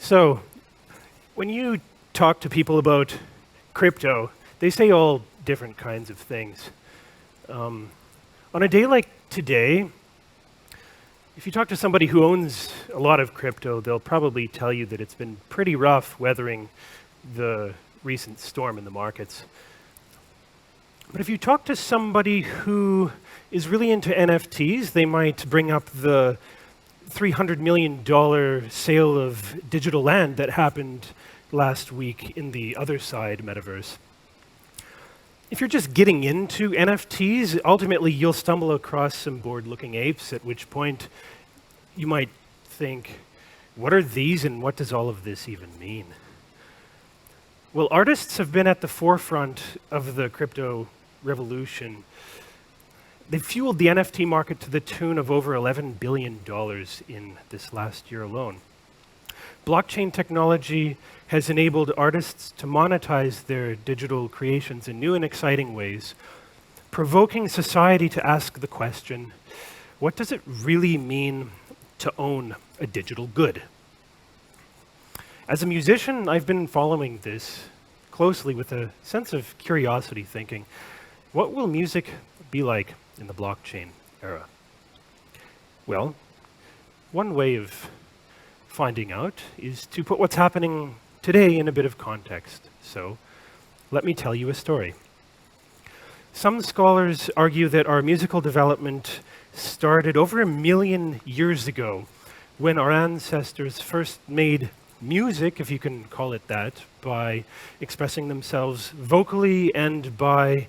So, when you talk to people about crypto, they say all different kinds of things. On a day like today, if you talk to somebody who owns a lot of crypto, they'll probably tell you that it's been pretty rough weathering the recent storm in the markets. But if you talk to somebody who is really into NFTs, they might bring up the $300 million sale of digital land that happened last week in the other side metaverse. If you're just getting into NFTs, ultimately you'll stumble across some bored-looking apes, at which point you might think, what are these and what does all of this even mean? Well, artists have been at the forefront of the crypto revolution. They've fueled the NFT market to the tune of over $11 billion in this last year alone. Blockchain technology has enabled artists to monetize their digital creations in new and exciting ways, provoking society to ask the question, what does it really mean to own a digital good? As a musician, I've been following this closely with a sense of curiosity, thinking, what will music be like in the blockchain era? Well, one way of finding out is to put what's happening today in a bit of context. So, let me tell you a story. Some scholars argue that our musical development started over 1 million years ago when our ancestors first made music, if you can call it that, by expressing themselves vocally and by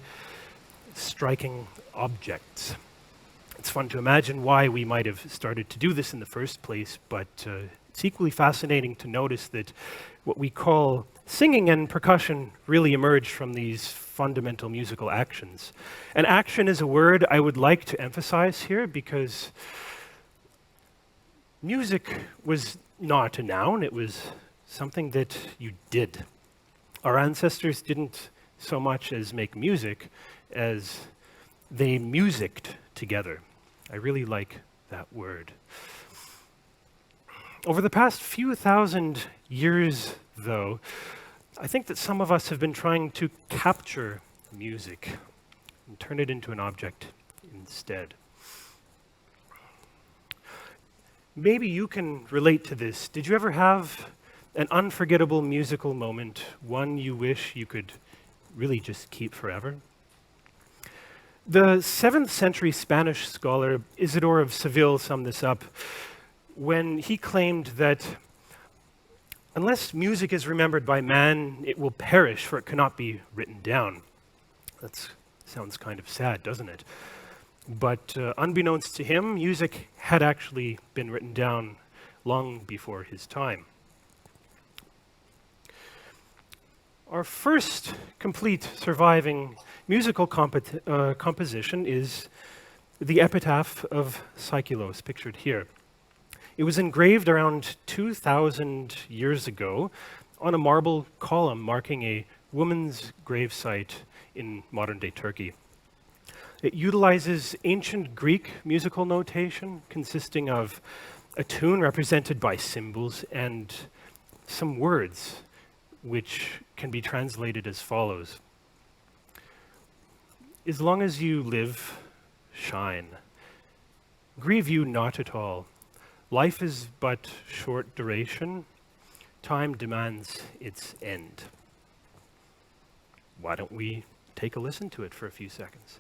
striking objects. It's fun to imagine why we might have started to do this in the first place, but it's equally fascinating to notice that what we call singing and percussion really emerged from these fundamental musical actions. And action is a word I would like to emphasize here because music was not a noun, it was something that you did. Our ancestors didn't so much as make music as they musicked together. I really like that word. Over the past few thousand years, though, I think that some of us have been trying to capture music and turn it into an object instead. Maybe you can relate to this. Did you ever have an unforgettable musical moment, one you wish you could really just keep forever? The 7th century Spanish scholar Isidore of Seville summed this up when he claimed that unless music is remembered by man, it will perish, for it cannot be written down. That sounds kind of sad, doesn't it? But unbeknownst to him, music had actually been written down long before his time. Our first complete surviving musical composition is the epitaph of Psychelos, pictured here. It was engraved around 2,000 years ago on a marble column marking a woman's gravesite in modern-day Turkey. It utilizes ancient Greek musical notation consisting of a tune represented by symbols and some words which can be translated as follows. As long as you live, shine. Grieve you not at all. Life is but short duration. Time demands its end. Why don't we take a listen to it for a few seconds?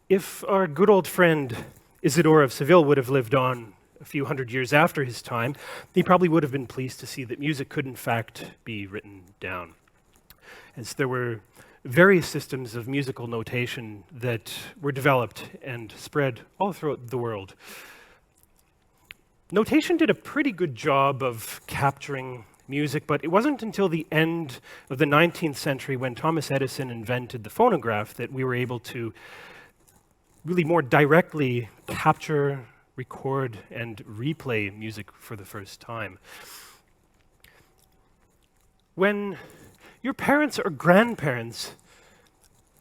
If our good old friend Isidore of Seville would have lived on a few hundred years after his time, he probably would have been pleased to see that music could in fact be written down, as there were various systems of musical notation that were developed and spread all throughout the world. Notation did a pretty good job of capturing music, but it wasn't until the end of the 19th century when Thomas Edison invented the phonograph that we were able to really more directly capture, record, and replay music for the first time. When your parents or grandparents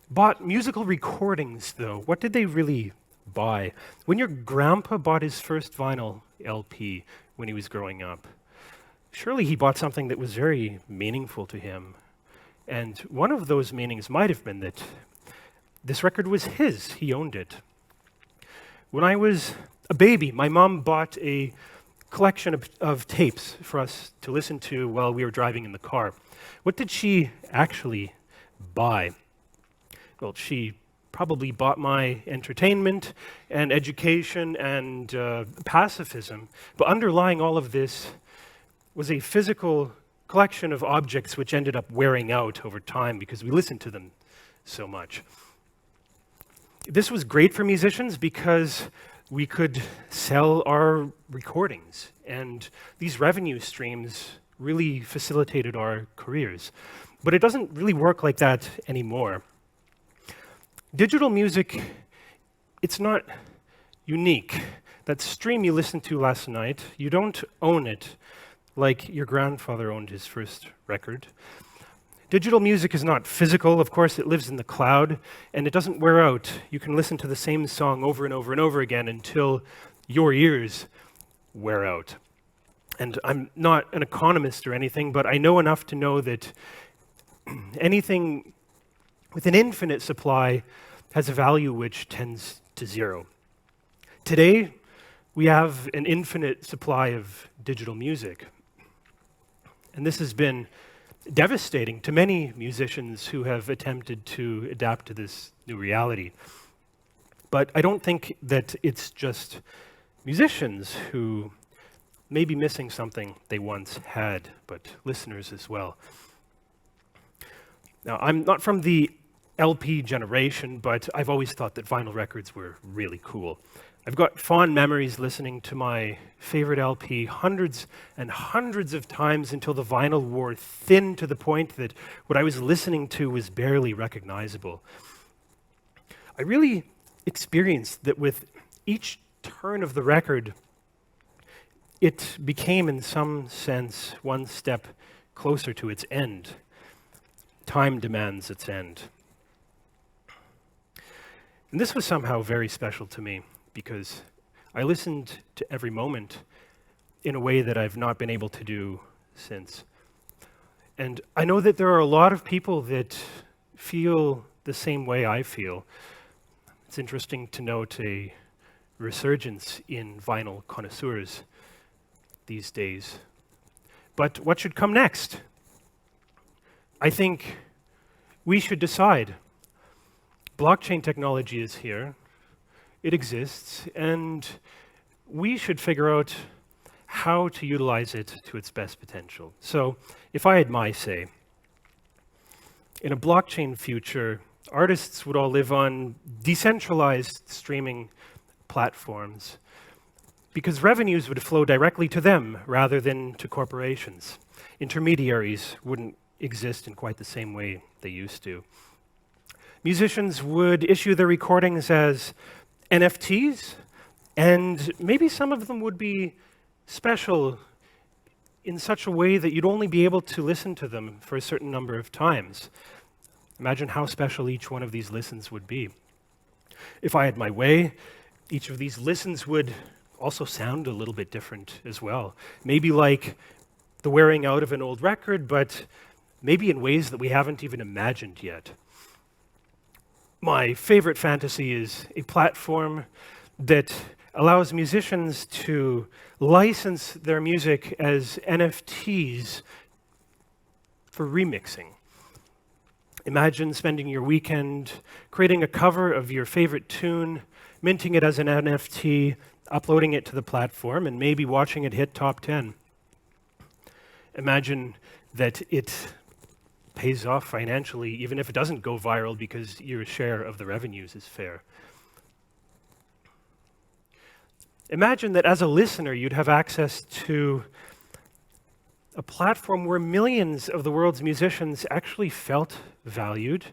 bought musical recordings, though, what did they really buy? When your grandpa bought his first vinyl LP when he was growing up, surely he bought something that was very meaningful to him. And one of those meanings might have been that this record was his, he owned it. When I was a baby, my mom bought a collection of tapes for us to listen to while we were driving in the car. What did she actually buy? Well, she probably bought my entertainment and education and pacifism, but underlying all of this was a physical collection of objects which ended up wearing out over time because we listened to them so much. This was great for musicians because we could sell our recordings, and these revenue streams really facilitated our careers. But it doesn't really work like that anymore. Digital music, it's not unique. That stream you listened to last night, you don't own it like your grandfather owned his first record. Digital music is not physical. Of course, it lives in the cloud, and it doesn't wear out. You can listen to the same song over and over and over again until your ears wear out. And I'm not an economist or anything, but I know enough to know that anything with an infinite supply has a value which tends to zero. Today, we have an infinite supply of digital music. And this has been devastating to many musicians who have attempted to adapt to this new reality. But I don't think that it's just musicians who may be missing something they once had, but listeners as well. Now, I'm not from the LP generation, but I've always thought that vinyl records were really cool. I've got fond memories listening to my favorite LP hundreds and hundreds of times until the vinyl wore thin to the point that what I was listening to was barely recognizable. I really experienced that with each turn of the record, it became in some sense one step closer to its end. Time demands its end. And this was somehow very special to me because I listened to every moment in a way that I've not been able to do since. And I know that there are a lot of people that feel the same way I feel. It's interesting to note a resurgence in vinyl connoisseurs these days. But what should come next? I think we should decide. Blockchain technology is here. It exists, and we should figure out how to utilize it to its best potential. So, if I had my say, in a blockchain future, artists would all live on decentralized streaming platforms because revenues would flow directly to them rather than to corporations. Intermediaries wouldn't exist in quite the same way they used to. Musicians would issue their recordings as NFTs, and maybe some of them would be special in such a way that you'd only be able to listen to them for a certain number of times. Imagine how special each one of these listens would be. If I had my way, each of these listens would also sound a little bit different as well. Maybe like the wearing out of an old record, but maybe in ways that we haven't even imagined yet. My favorite fantasy is a platform that allows musicians to license their music as NFTs for remixing. Imagine spending your weekend creating a cover of your favorite tune, minting it as an NFT, uploading it to the platform, and maybe watching it hit top 10. Imagine that it pays off financially, even if it doesn't go viral because your share of the revenues is fair. Imagine that as a listener, you'd have access to a platform where millions of the world's musicians actually felt valued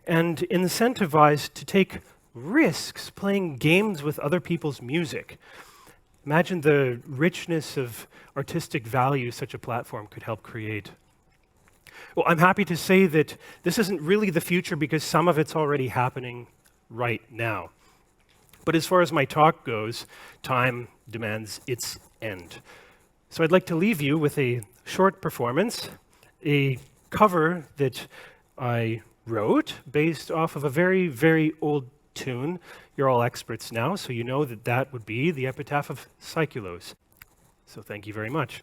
and incentivized to take risks playing games with other people's music. Imagine the richness of artistic value such a platform could help create. Well, I'm happy to say that this isn't really the future because some of it's already happening right now. But as far as my talk goes, time demands its end. So I'd like to leave you with a short performance, a cover that I wrote based off of a very, very old tune. You're all experts now, so you know that that would be the epitaph of Psychulos. So thank you very much.